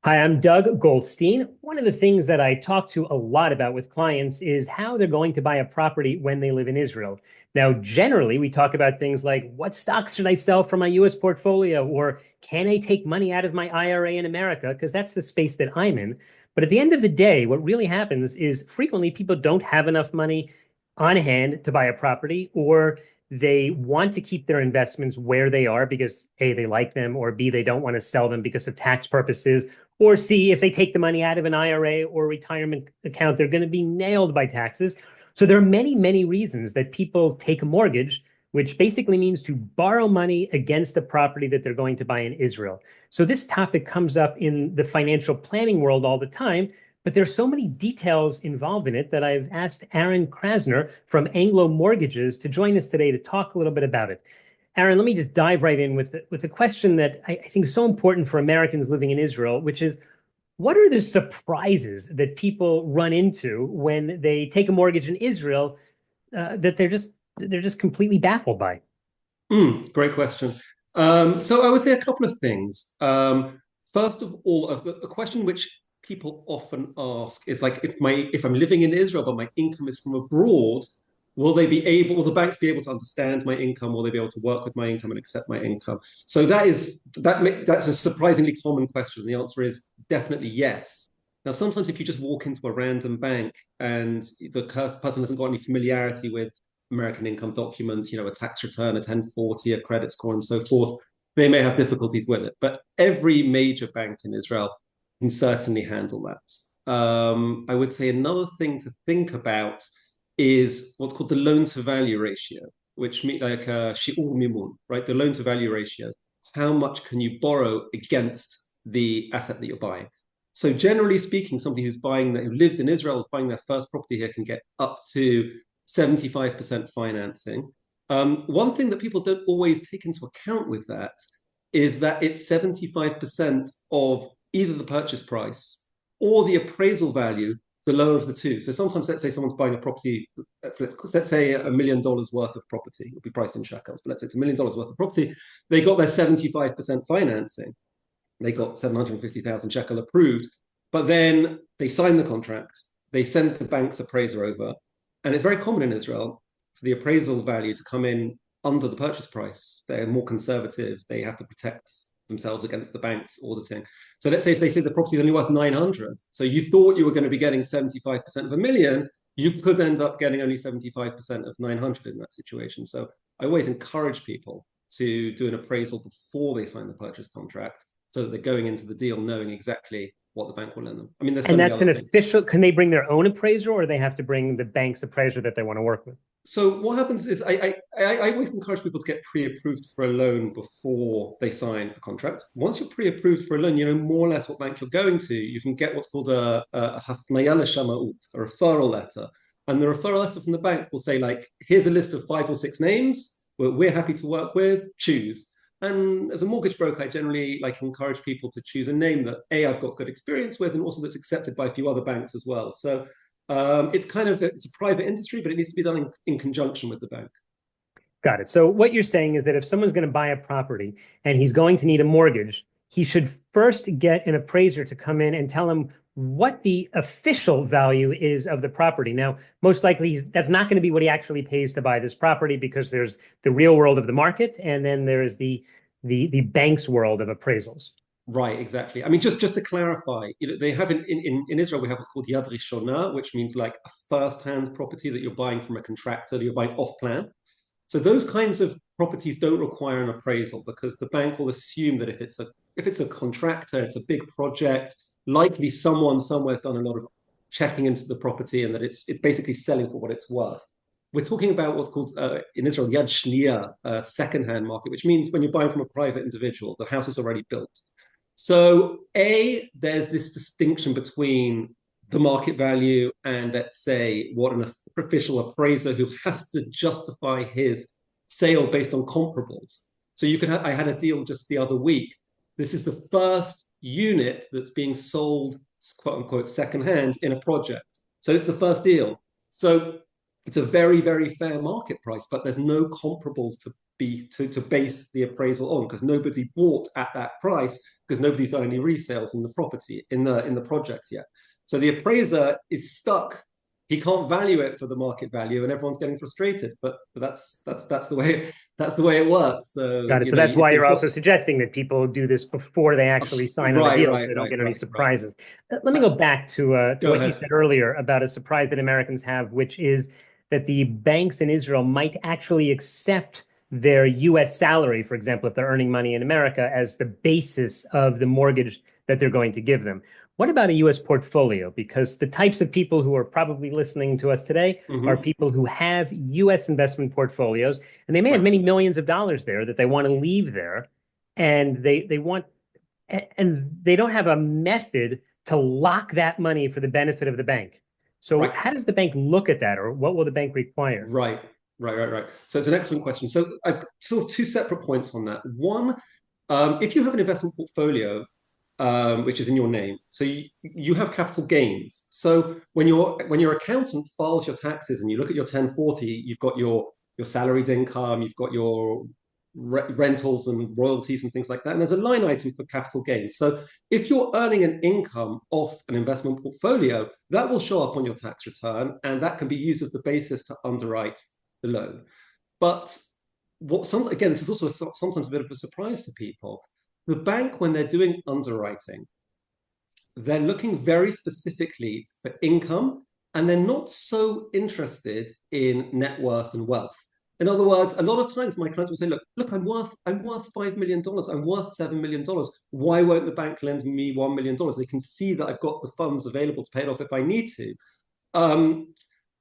Hi, I'm Doug Goldstein. One of the things that I talk to a lot about with clients is how they're going to buy a property when they live in Israel. Now, generally, we talk about things like what stocks should I sell from my US portfolio, or can I take money out of my IRA in America? Because that's the space that I'm in. But at the end of the day, what really happens is frequently people don't have enough money on hand to buy a property, or they want to keep their investments where they are because A, they like them, or B, they don't want to sell them because of tax purposes, or C, if they take the money out of an IRA or retirement account, they're going to be nailed by taxes. So there are many, many reasons that people take a mortgage, which basically means to borrow money against the property that they're going to buy in Israel. So this topic comes up in the financial planning world all the time, but there's so many details involved in it that I've asked Aaron Krasner from Anglo Mortgages to join us today to talk a little bit about it. Aaron, let me just dive right in with the question that I think is so important for Americans living in Israel, which is what are the surprises that people run into when they take a mortgage in Israel that they're just completely baffled by? Great question. So I would say a couple of things. First of all, a question which people often ask is like, if I'm living in Israel but my income is from abroad, will the banks be able to understand my income? Will they be able to work with my income and accept my income? So that's a surprisingly common question. The answer is definitely yes. Now, sometimes if you just walk into a random bank and the person hasn't got any familiarity with American income documents, a tax return, a 1040, a credit score, and so forth, they may have difficulties with it. But every major bank in Israel can certainly handle that. I would say another thing to think about is what's called the loan to value ratio, which means like shi'ur mimun, right? The loan to value ratio. How much can you borrow against the asset that you're buying? So generally speaking, somebody who lives in Israel, is buying their first property here can get up to 75% financing. One thing that people don't always take into account with that is that it's 75% of either the purchase price or the appraisal value, the lower of the two. So sometimes, let's say someone's buying a property, let's say $1 million worth of property, it'll be priced in shekels, but let's say it's $1 million worth of property. They got their 75% financing. They got 750,000 shekel approved, but then they signed the contract. They sent the bank's appraiser over, and it's very common in Israel for the appraisal value to come in under the purchase price. They're more conservative. They have to protect themselves against the bank's auditing. So let's say if they say the property is only worth 900, so you thought you were going to be getting 75% of a million, you could end up getting only 75% of 900 in that situation. So I always encourage people to do an appraisal before they sign the purchase contract so that they're going into the deal knowing exactly what the bank will lend them. I mean, there's so And many that's other an things. official, can they bring their own appraiser or they have to bring the bank's appraiser that they want to work with? So what happens is I always encourage people to get pre-approved for a loan before they sign a contract. Once you're pre-approved for a loan, you know more or less what bank you're going to. You can get what's called a hafnaya l'shama'ut, a referral letter. And the referral letter from the bank will say, like, here's a list of 5 or 6 names we're happy to work with, choose. And as a mortgage broker, I generally like encourage people to choose a name that A, I've got good experience with, and also that's accepted by a few other banks as well. So it's a private industry, but it needs to be done in conjunction with the bank. Got it. So what you're saying is that if someone's going to buy a property and he's going to need a mortgage, he should first get an appraiser to come in and tell him what the official value is of the property. Now, most likely that's not going to be what he actually pays to buy this property because there's the real world of the market and then there is the bank's world of appraisals. Right, exactly. I mean, just to clarify, they have in Israel we have what's called yad rishona, which means like a first-hand property that you're buying from a contractor that you're buying off plan. So those kinds of properties don't require an appraisal because the bank will assume that if it's a contractor, it's a big project, likely someone somewhere's done a lot of checking into the property and that it's basically selling for what it's worth. We're talking about what's called in Israel yad shniya, second-hand market, which means when you're buying from a private individual, the house is already built. So there's this distinction between the market value and let's say what an official appraiser who has to justify his sale based on comparables. So I had a deal just the other week. This is the first unit that's being sold, quote unquote, secondhand in a project. So it's the first deal. So it's a very, very fair market price, but there's no comparables to base the appraisal on, because nobody bought at that price, because nobody's done any resales in the property in the project yet. So the appraiser is stuck. He can't value it for the market value, and everyone's getting frustrated. But that's the way it works. So Got it. So that's why you're also suggesting that people do this before they actually sign on the right, deal, so right, they don't right, get any right, right. surprises. Let me go back to Go what you ahead. said earlier about a surprise that Americans have, which is that the banks in Israel might actually accept their U.S. salary, for example, if they're earning money in America, as the basis of the mortgage that they're going to give them. What about a U.S. portfolio? Because the types of people who are probably listening to us today are Hmm. people who have U.S. investment portfolios, and they may have Right. many millions of dollars there that they want to leave there, and they want, and they don't have a method to lock that money for the benefit of the bank. So Right. how does the bank look at that, or what will the bank require? Right, right. So it's an excellent question. So I've sort of two separate points on that. One, if you have an investment portfolio, which is in your name, so you have capital gains. So when your accountant files your taxes and you look at your 1040, you've got your salaried income, you've got your rentals and royalties and things like that. And there's a line item for capital gains. So if you're earning an income off an investment portfolio, that will show up on your tax return, and that can be used as the basis to underwrite the loan. But again, this is also sometimes a bit of a surprise to people. The bank, when they're doing underwriting, they're looking very specifically for income, and they're not so interested in net worth and wealth. In other words, a lot of times my clients will say, look, I'm worth $5 million, I'm worth $7 million. Why won't the bank lend me $1 million? They can see that I've got the funds available to pay it off if I need to. Um,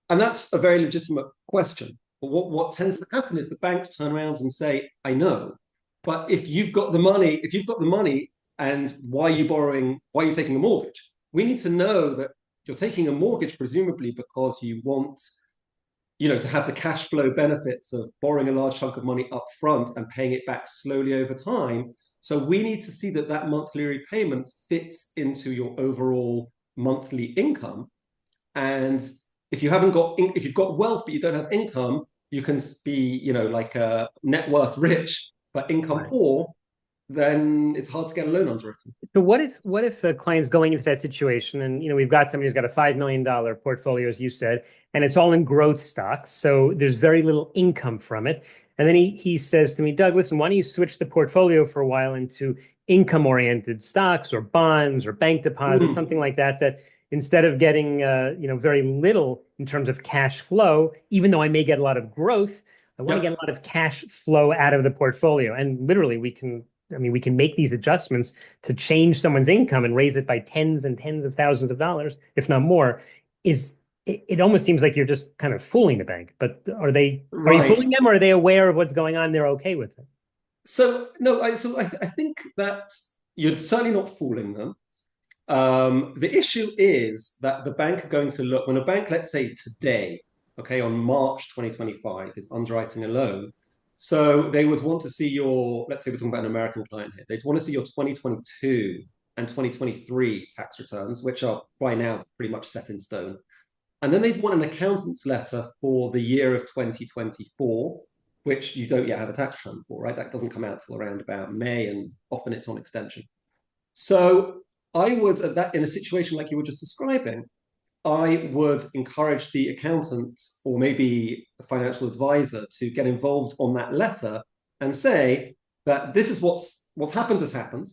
and that's a very legitimate question. But what tends to happen is the banks turn around and say, I know, but if you've got the money, and why are you borrowing, why are you taking a mortgage? We need to know that you're taking a mortgage presumably because you want, to have the cash flow benefits of borrowing a large chunk of money up front and paying it back slowly over time. So we need to see that that monthly repayment fits into your overall monthly income. And if you've got wealth but you don't have income, you can be, like a net worth rich but income Right. poor. Then it's hard to get a loan underwritten. So what if a client's going into that situation, and we've got somebody who's got a $5 million portfolio, as you said, and it's all in growth stocks, so there's very little income from it. And then he says to me, Doug, listen, why don't you switch the portfolio for a while into income-oriented stocks or bonds or bank deposits, something Mm. like that, that instead of getting very little in terms of cash flow, even though I may get a lot of growth, I want to get a Yep. lot of cash flow out of the portfolio. And literally, we can make these adjustments to change someone's income and raise it by tens and tens of thousands of dollars, if not more. It almost seems like you're just kind of fooling the bank. But are you Right. fooling them, or are they aware of what's going on? They're okay with it. So no, I think that you're certainly not fooling them. The issue is that the bank are going to look, when a bank, let's say today, okay, on March 2025, is underwriting a loan. So they would want to see let's say we're talking about an American client here. They'd want to see your 2022 and 2023 tax returns, which are by now pretty much set in stone. And then they'd want an accountant's letter for the year of 2024, which you don't yet have a tax return for, right? That doesn't come out till around about May, and often it's on extension. So I would, in a situation like you were just describing, I would encourage the accountant or maybe a financial advisor to get involved on that letter and say that this is what's happened has happened,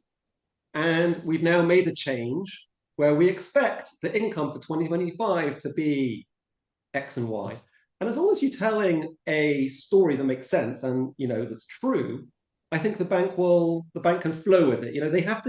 and we've now made a change where we expect the income for 2025 to be X and Y. And as long as you're telling a story that makes sense and that's true, I think the bank can flow with it. They have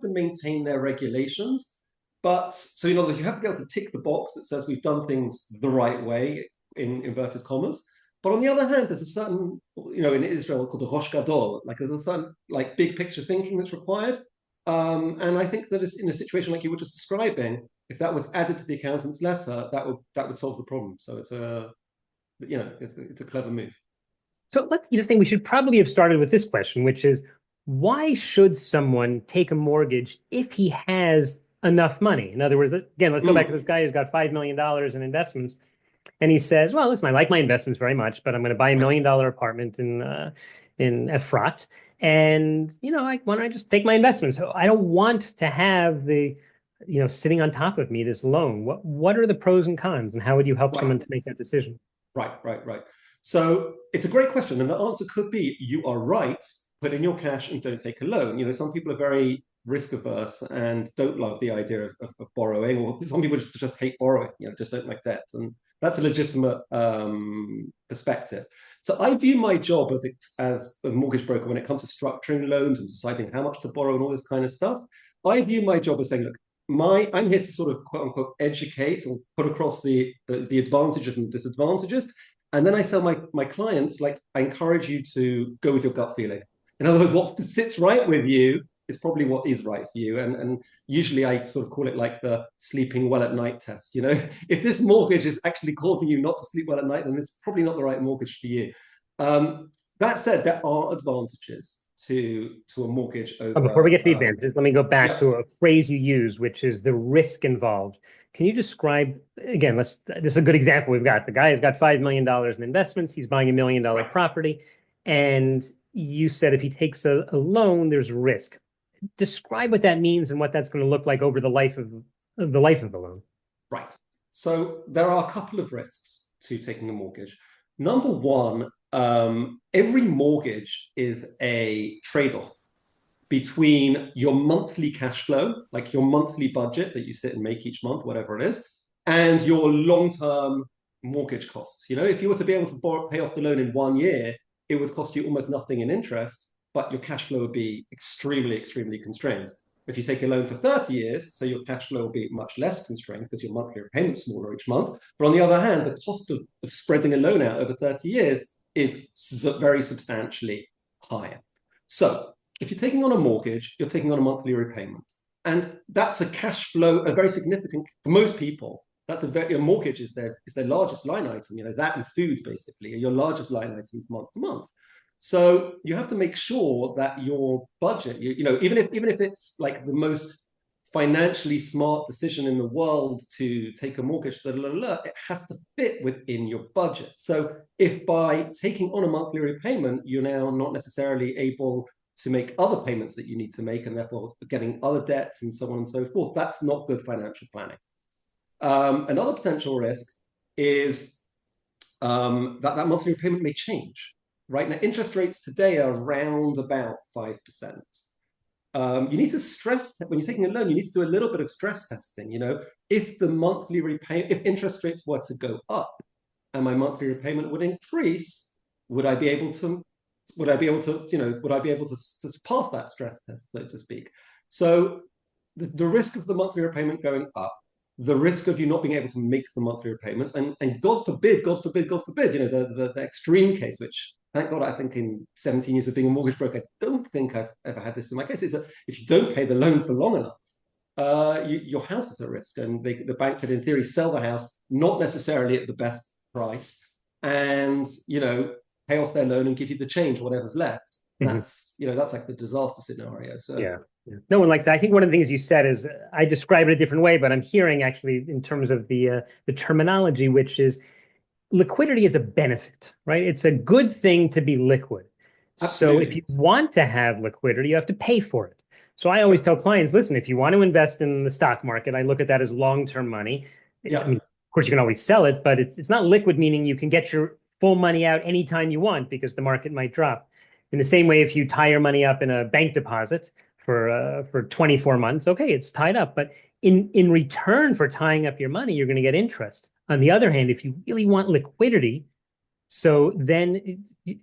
to maintain their regulations, but so you have to be able to tick the box that says we've done things the right way in inverted commas. But on the other hand, there's a certain, in Israel called a rosh gadol, like there's a certain like big picture thinking that's required. And I think that it's in a situation like you were just describing, if that was added to the accountant's letter, that would solve the problem. So it's a clever move. So let's you just think we should probably have started with this question, which is why should someone take a mortgage if he has enough money? In other words, again, let's go back to this Mm. guy who's got $5 million in investments. And he says, well, listen, I like my investments very much, but I'm going to buy a $1 million apartment in Efrat. And, why don't I just take my investment? So I don't want to have sitting on top of me, this loan. What are the pros and cons, and how would you help Right. someone to make that decision? Right. So it's a great question. And the answer could be you are right, put in your cash and don't take a loan. Some people are very risk averse and don't love the idea of borrowing, or some people just hate borrowing, just don't like debt. And that's a legitimate perspective. So I view my job as a mortgage broker when it comes to structuring loans and deciding how much to borrow and all this kind of stuff. I view my job as saying, look, I'm here to sort of quote unquote educate or put across the advantages and disadvantages. And then I tell my clients, like, I encourage you to go with your gut feeling. In other words, what sits right with you is probably what is right for you. And usually I sort of call it like the sleeping well at night test. If this mortgage is actually causing you not to sleep well at night, then it's probably not the right mortgage for you. That said, there are advantages to a mortgage Before we over get to the advantages, let me go back yeah. to a phrase you use, which is the risk involved. Can you describe, again, this is a good example we've got. The guy has got $5 million in investments. He's buying $1 million Right. property. And you said if he takes a loan, there's risk. Describe what that means and what that's going to look like over the life of the loan. Right. So there are a couple of risks to taking a mortgage. Number one, every mortgage is a trade-off between your monthly cash flow, like your monthly budget that you sit and make each month, whatever it is, and your long-term mortgage costs. If you were to be able to pay off the loan in 1 year, it would cost you almost nothing in interest, but your cash flow would be extremely, extremely constrained. If you take a loan for 30 years, so your cash flow will be much less constrained because your monthly repayment's smaller each month. But on the other hand, the cost of spreading a loan out over 30 years is very substantially higher. So if you're taking on a mortgage, you're taking on a monthly repayment. And that's a cash flow, a very significant, for most people, your mortgage is their largest line item, that and food basically are your largest line items month to month. So you have to make sure that your budget, even if it's like the most financially smart decision in the world to take a mortgage, it has to fit within your budget. So if by taking on a monthly repayment, you're now not necessarily able to make other payments that you need to make, and therefore getting other debts and so on and so forth, that's not good financial planning. Another potential risk is that monthly repayment may change. Right now, interest rates today are around about 5%. You need to when you're taking a loan, you need to do a little bit of stress testing. If the monthly repayment, if interest rates were to go up and my monthly repayment would increase, would I be able to pass that stress test, so to speak? So the risk of the monthly repayment going up, the risk of you not being able to make the monthly repayments, and God forbid, the extreme case, which thank God, I think in 17 years of being a mortgage broker, I don't think I've ever had this in my case, is that if you don't pay the loan for long enough, your house is at risk, and the bank could, in theory, sell the house, not necessarily at the best price, and pay off their loan and give you the change, whatever's left. Mhm. That's like the disaster scenario. So Yeah. Yeah. No one likes that. I think one of the things you said is I describe it a different way, but I'm hearing actually in terms of the terminology, which is liquidity is a benefit, right? It's a good thing to be liquid. So if you absolutely, want to have liquidity, you have to pay for it. So I always tell clients, listen, if you want to invest in the stock market, I look at that as long-term money. I yeah, mean, of course, you can always sell it, but it's not liquid, meaning you can get your full money out anytime you want because the market might drop. In the same way, if you tie your money up in a bank deposit for 24 months, okay, it's tied up. But in return for tying up your money, you're going to get interest. On the other hand, if you really want liquidity, so then you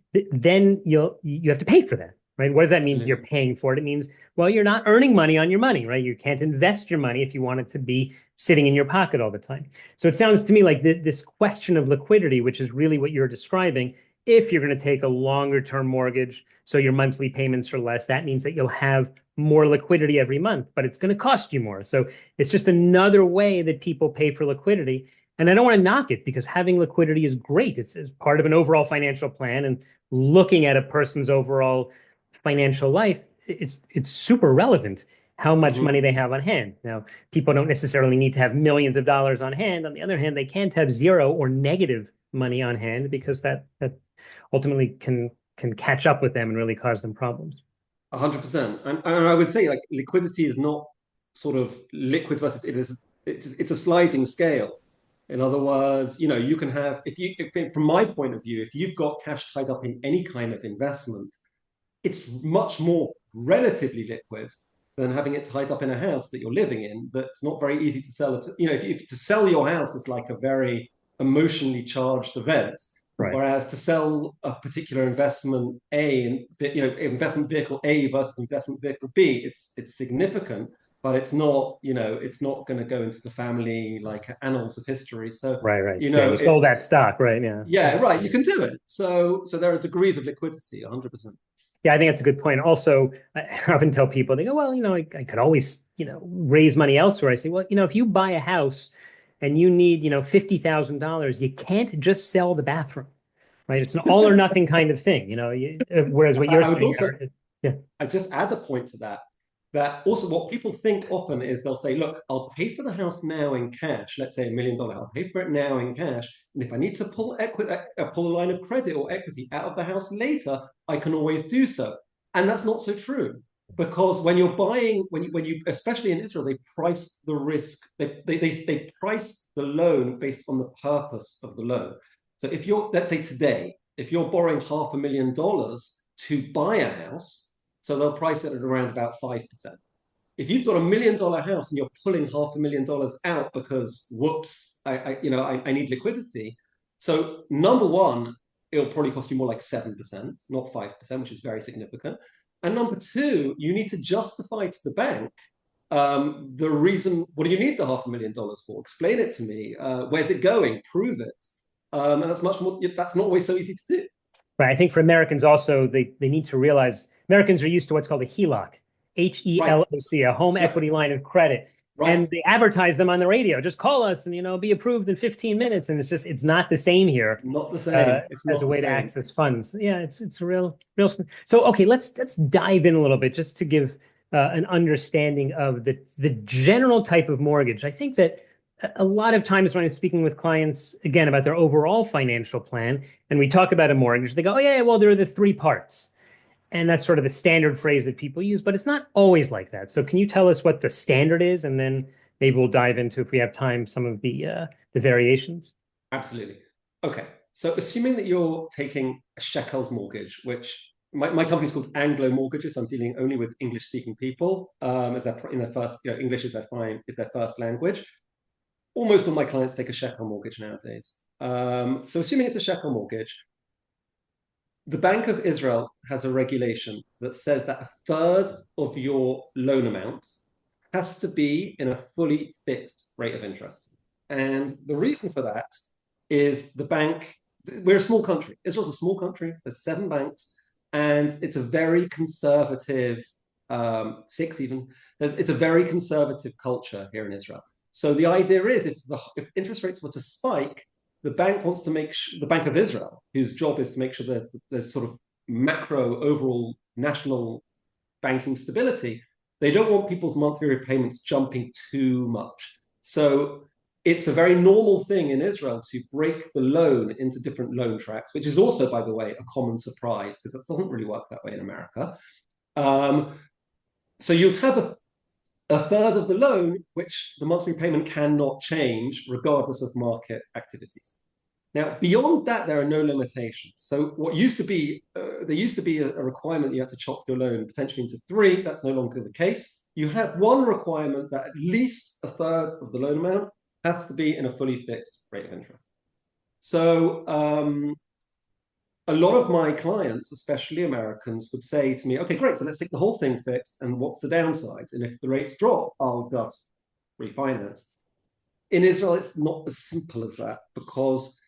have to pay for that, right? What does that mean? You're absolutely. paying for it. It means, well, you're not earning money on your money, right? You can't invest your money if you want it to be sitting in your pocket all the time. So it sounds to me like this question of liquidity, which is really what you're describing, if you're going to take a longer term mortgage, so your monthly payments are less, that means that you'll have more liquidity every month, but it's going to cost you more. So it's just another way that people pay for liquidity. And I don't want to knock it because having liquidity is great. It's part of an overall financial plan, and looking at a person's overall financial life, it's super relevant how much money Mm-hmm. they have on hand. Now, people don't necessarily need to have millions of dollars on hand. On the other hand, they can't have zero or negative money on hand because that ultimately can can catch up with them and really cause them problems. 100%. And I would say like liquidity is not sort of liquid versus it's a sliding scale. In other words, you can have if from my point of view, if you've got cash tied up in any kind of investment, it's much more relatively liquid than having it tied up in a house that you're living in. That's not very easy to sell. If to sell your house is like a very emotionally charged event. Right. Whereas to sell a particular investment A and investment vehicle A versus investment vehicle B, it's significant, but it's not going to go into the family like annals of history. So Right, right. you Yeah, know you it, sold that stock, right? Yeah. yeah, right. You can do it. So there are degrees of liquidity, 100%. Yeah, I think that's a good point. Also, I often tell people, they go, well, I could always, raise money elsewhere. I say, well, if you buy a house and you need, $50,000, you can't just sell the bathroom, right? It's an all or nothing kind of thing, whereas what you're I would saying also yeah, I just add a point to that. That also what people think often is they'll say, look, I'll pay for the house now in cash. Let's say $1 million. I'll pay for it now in cash. And if I need to pull a line of credit or equity out of the house later, I can always do so. And that's not so true. Because when you're buying, when you especially in Israel, they price the risk, they price the loan based on the purpose of the loan. So if you're, let's say today, if you're borrowing $500,000 to buy a house, so they'll price it at around about 5%. If you've got $1 million house and you're pulling $500,000 out because whoops, I need liquidity. So number one, it'll probably cost you more like 7%, not 5%, which is very significant. And number two, you need to justify to the bank the reason. What do you need the $500,000 for? Explain it to me. Where's it going? Prove it. And that's much more. That's not always so easy to do. right. I think for Americans also, they need to realize Americans are used to what's called a HELOC, Right. HELOC, a home Yeah. equity line of credit. Right. And they advertise them on the radio. Just call us and, be approved in 15 minutes. And it's not the same here Not the same. It's as not a the way to same. access funds. Yeah, it's a real. So, okay, let's dive in a little bit just to give an understanding of the general type of mortgage. I think that a lot of times when I'm speaking with clients, again, about their overall financial plan, and we talk about a mortgage, they go, oh, yeah, well, there are the three parts. And that's sort of the standard phrase that people use, but it's not always like that. So can you tell us what the standard is, and then maybe we'll dive into, if we have time, some of the variations? Absolutely. Okay. So assuming that you're taking a shekels mortgage, which my company is called Anglo Mortgages. I'm dealing only with English speaking people, as in their first, English is their first language. Almost all my clients take a shekel mortgage nowadays. So assuming it's a shekel mortgage, the Bank of Israel has a regulation that says that a third of your loan amount has to be in a fully fixed rate of interest. And the reason for that is we're a small country. Israel's a small country. There's 7 banks, and it's a very conservative, six even. It's a very conservative culture here in Israel. So the idea is, if interest rates were to spike, the bank wants to the Bank of Israel, whose job is to make sure there's sort of macro overall national banking stability. They don't want people's monthly repayments jumping too much. So it's a very normal thing in Israel to break the loan into different loan tracks, which is also, by the way, a common surprise because it doesn't really work that way in America. Um, so you'll have a third of the loan, which the monthly payment cannot change regardless of market activities. Now, beyond that, there are no limitations. So what used to be, there used to be a requirement you had to chop your loan potentially into three. That's no longer the case. You have one requirement that at least a third of the loan amount has to be in a fully fixed rate of interest. So a lot of my clients, especially Americans, would say to me, okay, great, so let's take the whole thing fixed. And what's the downsides? And if the rates drop, I'll just refinance. In Israel, it's not as simple as that because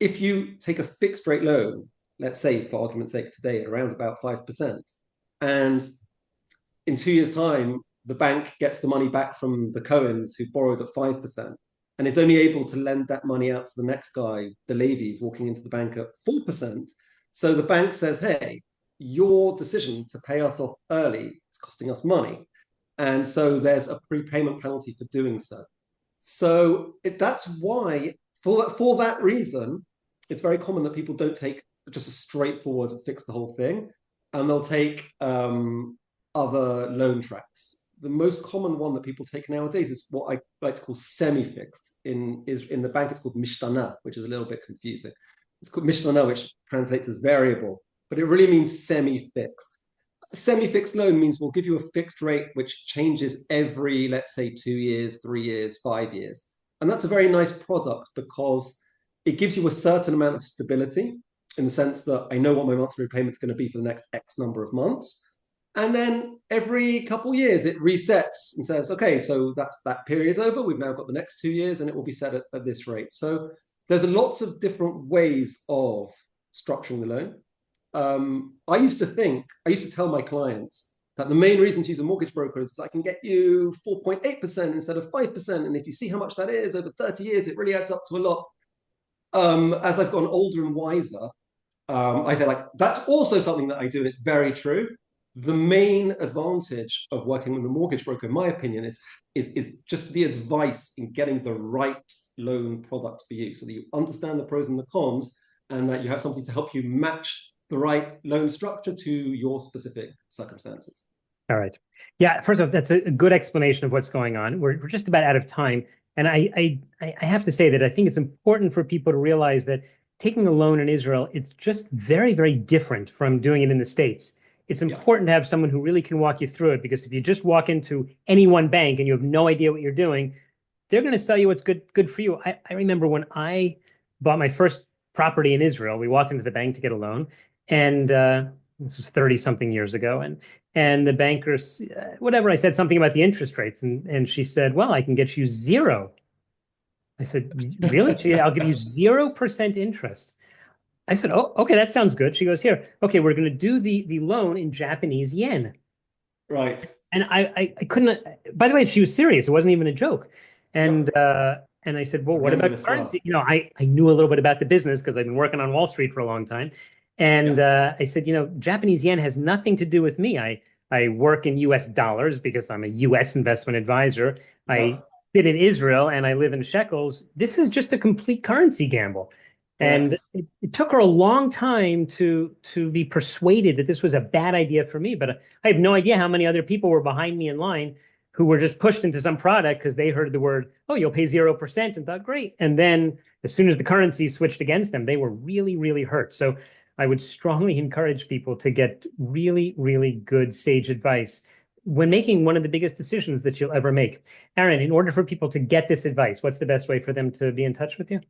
if you take a fixed rate loan, let's say for argument's sake today at around about 5%, and in 2 years' time, the bank gets the money back from the Cohens who borrowed at 5% and is only able to lend that money out to the next guy, the Levies, walking into the bank at 4%. So the bank says, hey, your decision to pay us off early is costing us money. And so there's a prepayment penalty for doing so. So that's why, for that reason, it's very common that people don't take just a straightforward fix the whole thing, and they'll take other loan tracks. The most common one that people take nowadays is what I like to call semi-fixed. In the bank, it's called mishtana, which is a little bit confusing. It's called mishtana, which translates as variable, but it really means semi-fixed. A semi-fixed loan means we'll give you a fixed rate which changes every, let's say, 2 years, 3 years, 5 years. And that's a very nice product because it gives you a certain amount of stability in the sense that I know what my monthly repayment's going to be for the next X number of months. And then every couple of years it resets and says, okay, so that period's over. We've now got the next 2 years and it will be set at this rate. So there's lots of different ways of structuring the loan. I used to tell my clients that the main reason to use a mortgage broker is I can get you 4.8% instead of 5%. And if you see how much that is over 30 years, it really adds up to a lot. As I've gotten older and wiser, I say like that's also something that I do, and it's very true. The main advantage of working with a mortgage broker, in my opinion, is just the advice in getting the right loan product for you, so that you understand the pros and the cons, and that you have something to help you match the right loan structure to your specific circumstances. All right. Yeah, first off, that's a good explanation of what's going on. We're just about out of time. And I have to say that I think it's important for people to realize that taking a loan in Israel, it's just very, very different from doing it in the States. It's Yeah. important to have someone who really can walk you through it, because if you just walk into any one bank and you have no idea what you're doing, they're going to sell you what's good for you. I remember when I bought my first property in Israel, we walked into the bank to get a loan, and this was 30 something years ago. And the bankers, whatever, I said something about the interest rates. And she said, well, I can get you zero. I said, really? She said, I'll give you 0% interest. I said, oh, okay, that sounds good. She goes, here, okay, we're going to do the loan in Japanese yen. Right. And I couldn't, by the way, she was serious. It wasn't even a joke. And Yep. and I said, well, I what remember about this currency? well. I knew a little bit about the business because I've been working on Wall Street for a long time. And Yep. I said, Japanese yen has nothing to do with me. I work in US dollars because I'm a US investment advisor. I Yep. sit in Israel and I live in shekels. This is just a complete currency gamble. And Correct. it took her a long time to be persuaded that this was a bad idea for me. But I have no idea how many other people were behind me in line who were just pushed into some product because they heard the word, oh, you'll pay 0% and thought, great. And then as soon as the currency switched against them, they were really, really hurt. So I would strongly encourage people to get really, really good sage advice when making one of the biggest decisions that you'll ever make. Aaron, in order for people to get this advice, what's the best way for them to be in touch with you?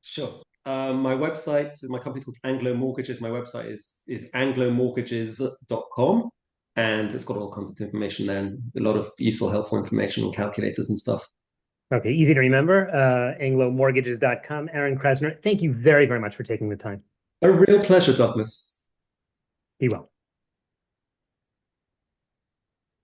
Sure. My company's called Anglo Mortgages. My website is anglomortgages.com, and it's got all kinds of information there and a lot of useful, helpful information on calculators and stuff. Okay, easy to remember, anglomortgages.com. Aaron Krasner, thank you very, very much for taking the time. A real pleasure, Douglas. Be well.